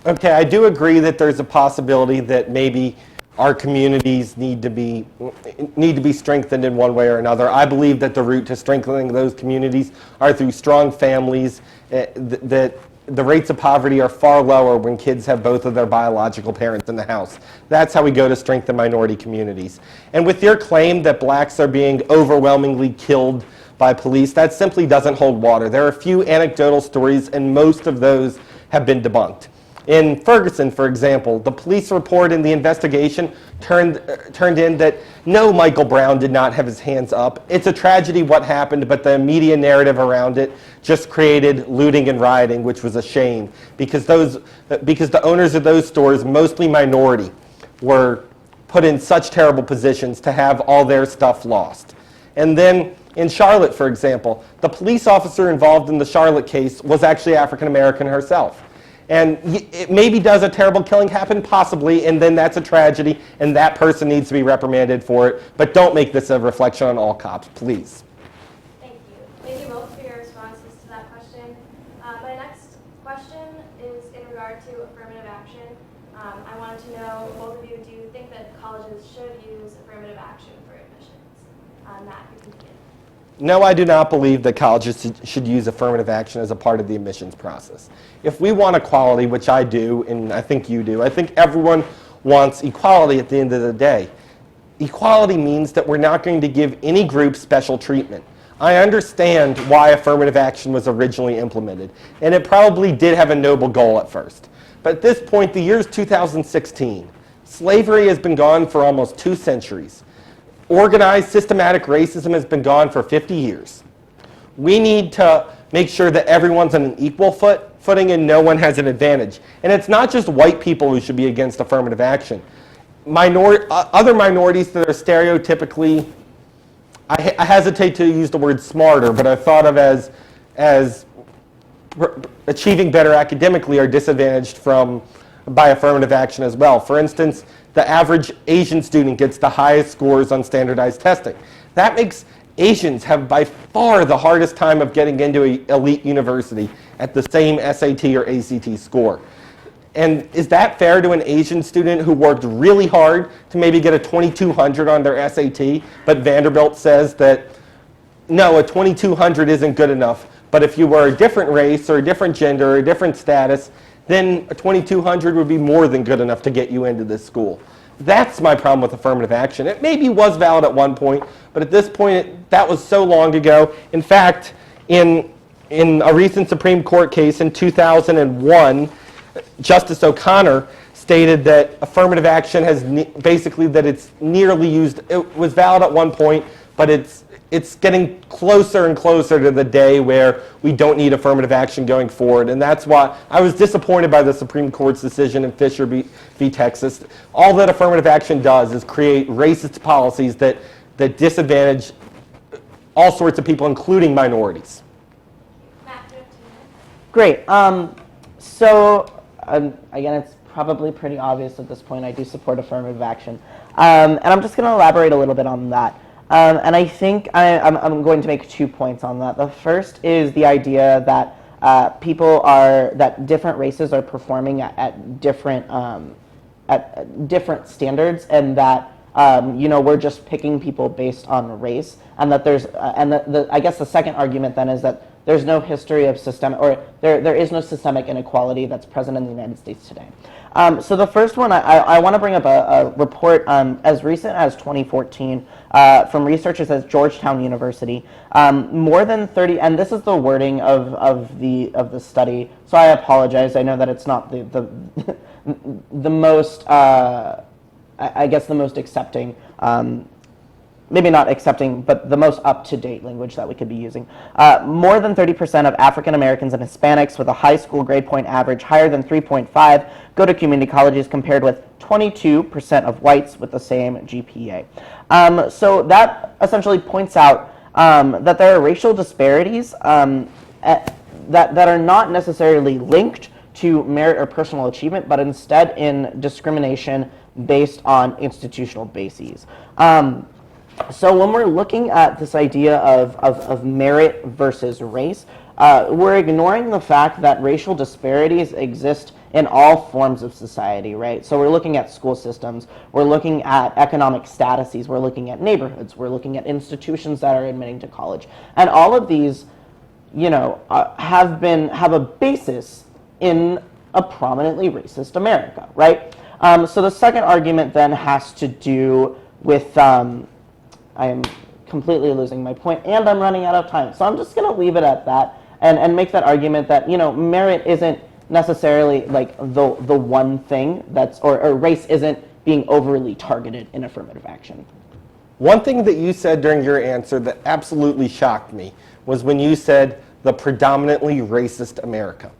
Okay, I do agree that there's a possibility that maybe our communities need to be strengthened in one way or another. I believe that the route to strengthening those communities are through strong families, that the rates of poverty are far lower when kids have both of their biological parents in the house. That's how we go to strengthen minority communities. And with your claim that blacks are being overwhelmingly killed by police, that simply doesn't hold water. There are a few anecdotal stories, and most of those have been debunked. In Ferguson, for example, the police report in the investigation turned in that no, Michael Brown did not have his hands up. It's a tragedy what happened, but the media narrative around it just created looting and rioting, which was a shame, because the owners of those stores, mostly minority, were put in such terrible positions to have all their stuff lost. And then in Charlotte, for example, the police officer involved in the Charlotte case was actually African American herself. And it maybe does a terrible killing happen, possibly, and then that's a tragedy, and that person needs to be reprimanded for it. But don't make this a reflection on all cops, please. Thank you. Thank you both for your responses to that question. My next question is in regard to affirmative action. I wanted to know, both of you, do you think that colleges should use affirmative action for admissions? Matt, you can begin. No, I do not believe that colleges should use affirmative action as a part of the admissions process. If we want equality, which I do, and I think you do, I think everyone wants equality at the end of the day. Equality means that we're not going to give any group special treatment. I understand why affirmative action was originally implemented, and it probably did have a noble goal at first. But at this point, the year is 2016. Slavery has been gone for almost 2 centuries. Organized, systematic racism has been gone for 50 years. We need to make sure that everyone's on an equal footing and no one has an advantage. And it's not just white people who should be against affirmative action. Other minorities that are stereotypically, I hesitate to use the word smarter, but are thought of as achieving better academically, are disadvantaged by affirmative action as well. For instance, the average Asian student gets the highest scores on standardized testing. That makes Asians have by far the hardest time of getting into an elite university at the same SAT or ACT score. And is that fair to an Asian student who worked really hard to maybe get a 2200 on their SAT, but Vanderbilt says that, no, a 2200 isn't good enough, but if you were a different race or a different gender or a different status, then a 2200 would be more than good enough to get you into this school. That's my problem with affirmative action. It maybe was valid at one point, but at this point, that was so long ago. In fact, in a recent Supreme Court case in 2001, Justice O'Connor stated that affirmative action has basically that it's nearly used. It was valid at one point, but it's getting closer and closer to the day where we don't need affirmative action going forward. And that's why I was disappointed by the Supreme Court's decision in Fisher v. Texas. All that affirmative action does is create racist policies that disadvantage all sorts of people, including minorities. Great. So again, it's probably pretty obvious at this point. I do support affirmative action. And I'm just going to elaborate a little bit on that. And I think I'm going to make 2 points on that. The first is the idea that that different races are performing at different standards, and that we're just picking people based on race, and that there's I guess the second argument then is that there's no history of systemic, or there is no systemic inequality that's present in the United States today. So the first one, I want to bring up a report as recent as 2014 from researchers at Georgetown University. More than 30, and this is the wording of the study. So I apologize. I know that it's not the most, I guess the most accepting. Maybe not accepting, but the most up-to-date language that we could be using. More than 30% of African Americans and Hispanics with a high school grade point average higher than 3.5 go to community colleges, compared with 22% of whites with the same GPA. So that essentially points out that there are racial disparities that are not necessarily linked to merit or personal achievement, but instead in discrimination based on institutional bases. So when we're looking at this idea of merit versus race, we're ignoring the fact that racial disparities exist in all forms of society, right? So we're looking at school systems, we're looking at economic statuses, we're looking at neighborhoods, we're looking at institutions that are admitting to college. And all of these, have a basis in a prominently racist America, right? So the second argument then has to do with I am completely losing my point, and I'm running out of time. So I'm just going to leave it at that and make that argument that, merit isn't necessarily like the one thing or race isn't being overly targeted in affirmative action. One thing that you said during your answer that absolutely shocked me was when you said the predominantly racist America.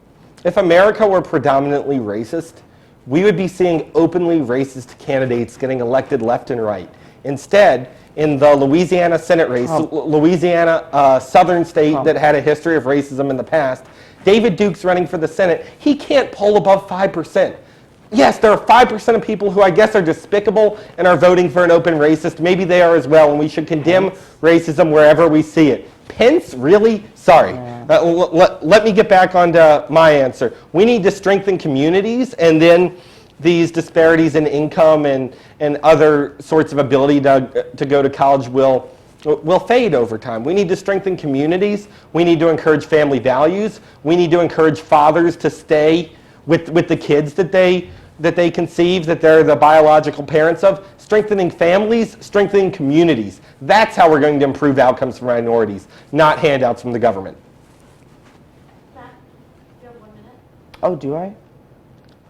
If America were predominantly racist, we would be seeing openly racist candidates getting elected left and right. Instead, in the Louisiana Senate race, Louisiana, southern state that had a history of racism in the past, David Duke's running for the Senate. He can't poll above 5%. Yes, there are 5% of people who I guess are despicable and are voting for an open racist. Maybe they are as well, and we should condemn racism wherever we see it. Pence, really? Sorry. Let me get back onto my answer. We need to strengthen communities, and then these disparities in income and other sorts of ability to go to college will fade over time. We need to strengthen communities. We need to encourage family values. We need to encourage fathers to stay with the kids that they conceive, that they're the biological parents of. Strengthening families, strengthening communities. That's how we're going to improve outcomes for minorities, not handouts from the government. Matt, you have 1 minute. Oh, do I?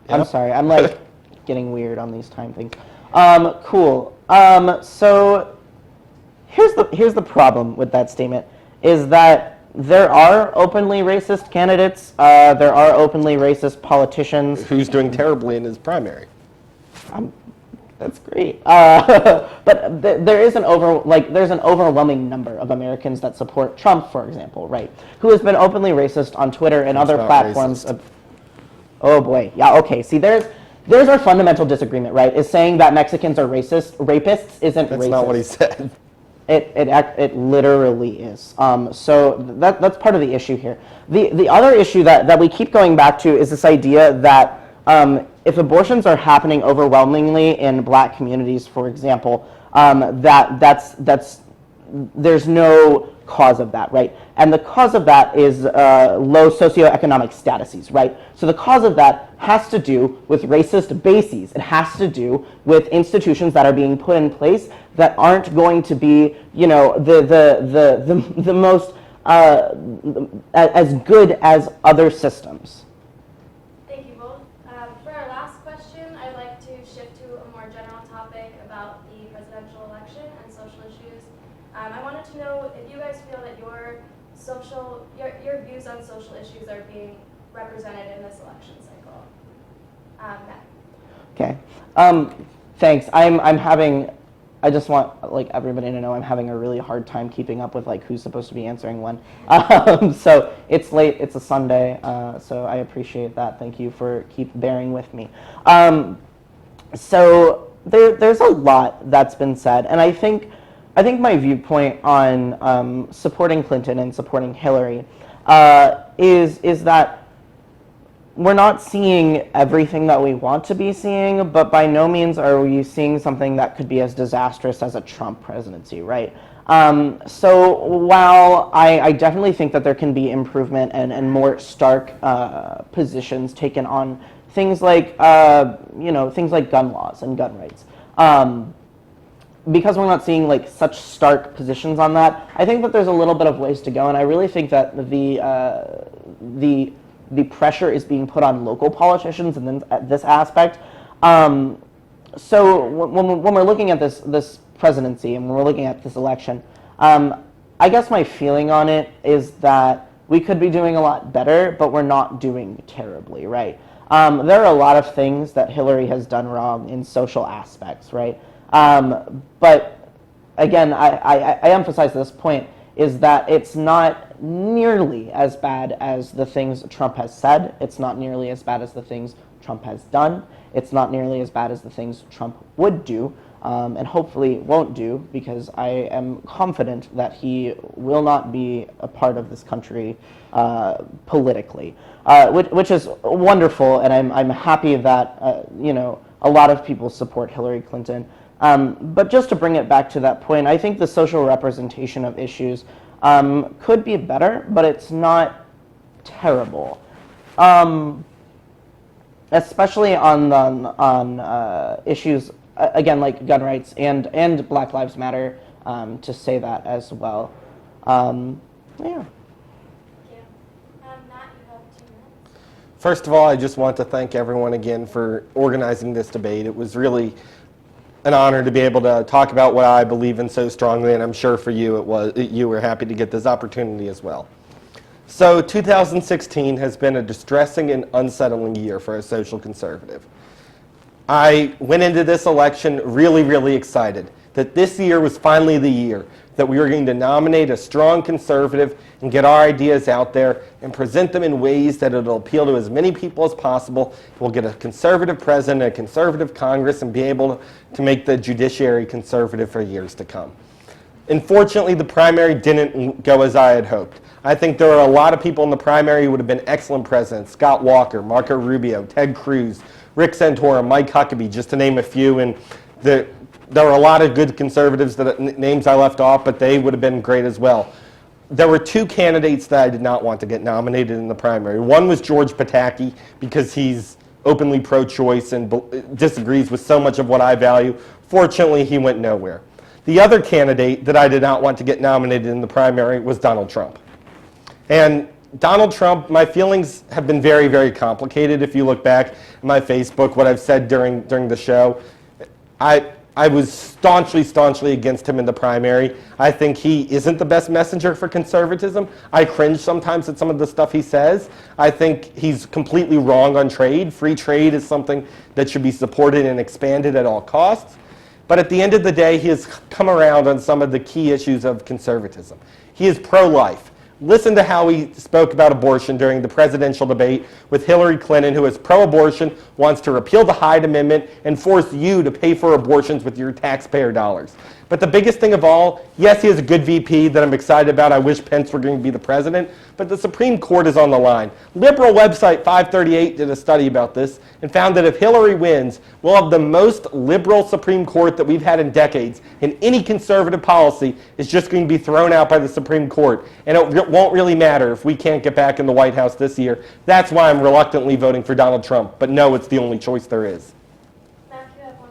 Yeah. I'm sorry. I'm like getting weird on these time things. Cool. So here's the problem with that statement is that there are openly racist candidates. There are openly racist politicians. Who's doing terribly in his primary. That's great. But there's an overwhelming number of Americans that support Trump, for example, right? Who has been openly racist on Twitter and other platforms. Oh boy. Yeah, okay. See, there's our fundamental disagreement, right? Is saying that Mexicans are rapists isn't racist. That's not what he said. It literally is. So that's part of the issue here. The other issue that we keep going back to is this idea that if abortions are happening overwhelmingly in black communities, for example, there's no cause of that, right? And the cause of that is low socioeconomic statuses, right? So the cause of that has to do with racist bases. It has to do with institutions that are being put in place that aren't going to be, the most as good as other systems. Thank you both. For our last question, I'd like to shift to a more general topic about the presidential election and social issues. I wanted to know if you guys feel that your views on social issues are being represented in this election cycle. Matt. Okay. Thanks. I just want like everybody to know I'm having a really hard time keeping up with like who's supposed to be answering when. So it's late. It's a Sunday. So I appreciate that. Thank you for keep bearing with me. So there's a lot that's been said, and I think my viewpoint on supporting Clinton and supporting Hillary is that we're not seeing everything that we want to be seeing, but by no means are we seeing something that could be as disastrous as a Trump presidency, right? So while I definitely think that there can be improvement and more stark positions taken on things like things like gun laws and gun rights, because we're not seeing like such stark positions on that, I think that there's a little bit of ways to go, and I really think that the pressure is being put on local politicians and then this aspect. So when we're looking at this presidency and when we're looking at this election, I guess my feeling on it is that we could be doing a lot better, but we're not doing terribly, right? There are a lot of things that Hillary has done wrong in social aspects, right? But again, I emphasize this point is that it's not nearly as bad as the things Trump has said. It's not nearly as bad as the things Trump has done. It's not nearly as bad as the things Trump would do, and hopefully won't do, because I am confident that he will not be a part of this country politically, which is wonderful, and I'm happy that a lot of people support Hillary Clinton. But just to bring it back to that point, I think the social representation of issues could be better, but it's not terrible. Especially on issues again like gun rights and Black Lives Matter, to say that as well. Yeah. First of all, I just want to thank everyone again for organizing this debate. It was really an honor to be able to talk about what I believe in so strongly, and I'm sure for you you were happy to get this opportunity as well. So 2016 has been a distressing and unsettling year for a social conservative. I went into this election really, really excited that this year was finally the year that we were going to nominate a strong conservative and get our ideas out there and present them in ways that it'll appeal to as many people as possible. We'll get a conservative president, a conservative Congress, and be able to make the judiciary conservative for years to come. Unfortunately, the primary didn't go as I had hoped. I think there are a lot of people in the primary who would have been excellent presidents: Scott Walker, Marco Rubio, Ted Cruz, Rick Santorum, Mike Huckabee, just to name a few. And there were a lot of good conservatives, names I left off, but they would have been great as well. There were two candidates that I did not want to get nominated in the primary. One was George Pataki, because he's openly pro-choice and disagrees with so much of what I value. Fortunately, he went nowhere. The other candidate that I did not want to get nominated in the primary was Donald Trump. And Donald Trump, my feelings have been very, very complicated. If you look back at my Facebook, what I've said during the show, I was staunchly against him in the primary. I think he isn't the best messenger for conservatism. I cringe sometimes at some of the stuff he says. I think he's completely wrong on trade. Free trade is something that should be supported and expanded at all costs. But at the end of the day, he has come around on some of the key issues of conservatism. He is pro-life. Listen to how he spoke about abortion during the presidential debate with Hillary Clinton, who is pro-abortion, wants to repeal the Hyde Amendment, and force you to pay for abortions with your taxpayer dollars. But the biggest thing of all, yes, he is a good VP that I'm excited about. I wish Pence were going to be the president, but the Supreme Court is on the line. Liberal website 538 did a study about this and found that if Hillary wins, we'll have the most liberal Supreme Court that we've had in decades, and any conservative policy is just going to be thrown out by the Supreme Court, and it won't really matter if we can't get back in the White House this year. That's why I'm reluctantly voting for Donald Trump, but no, it's the only choice there is. Matt, you have 1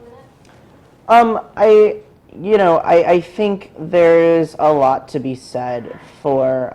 minute. I think there's a lot to be said for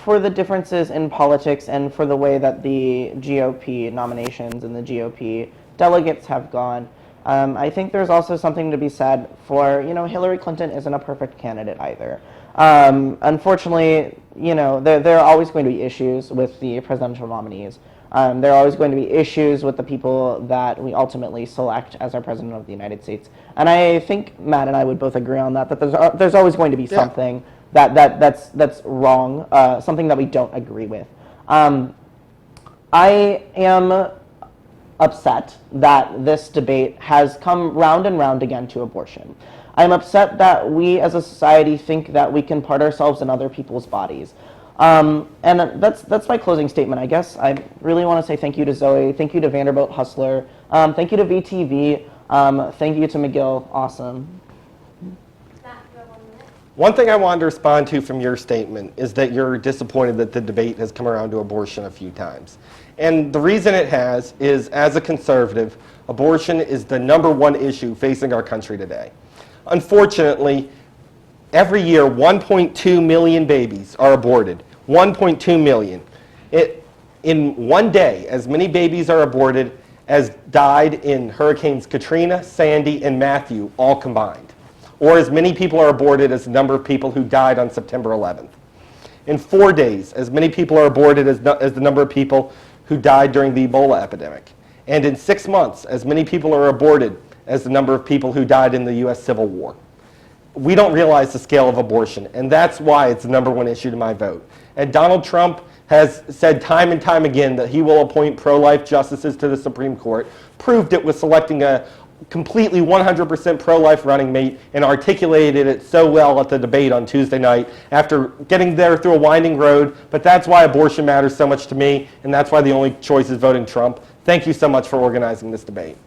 the differences in politics and for the way that the GOP nominations and the GOP delegates have gone. I think there's also something to be said for, Hillary Clinton isn't a perfect candidate either. Unfortunately, there are always going to be issues with the presidential nominees. There are always going to be issues with the people that we ultimately select as our president of the United States. And I think Matt and I would both agree on that there's always going to be something that's wrong, something that we don't agree with. I am upset that this debate has come round and round again to abortion. I'm upset that we as a society think that we can part ourselves in other people's bodies. And that's my closing statement, I guess. I really want to say thank you to Zoe, thank you to Vanderbilt Hustler, thank you to VTV, thank you to McGill, awesome. Matt, you have 1 minute. One thing I wanted to respond to from your statement is that you're disappointed that the debate has come around to abortion a few times. And the reason it has is, as a conservative, abortion is the #1 issue facing our country today. Unfortunately, every year 1.2 million babies are aborted. 1.2 million. In one day, as many babies are aborted as died in Hurricanes Katrina, Sandy, and Matthew, all combined. Or as many people are aborted as the number of people who died on September 11th. In 4 days, as many people are aborted as the number of people who died during the Ebola epidemic. And in 6 months, as many people are aborted as the number of people who died in the US Civil War. We don't realize the scale of abortion, and that's why it's the #1 issue to my vote. And Donald Trump has said time and time again that he will appoint pro-life justices to the Supreme Court, proved it with selecting a completely 100% pro-life running mate, and articulated it so well at the debate on Tuesday night after getting there through a winding road. But that's why abortion matters so much to me, and that's why the only choice is voting Trump. Thank you so much for organizing this debate.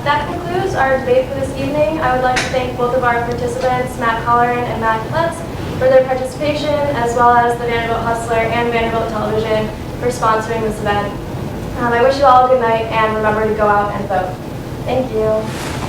That concludes our debate for this evening. I would like to thank both of our participants, Matt Colleran and Matt Ploetz, for their participation, as well as the Vanderbilt Hustler and Vanderbilt Television for sponsoring this event. I wish you all a good night, and remember to go out and vote. Thank you.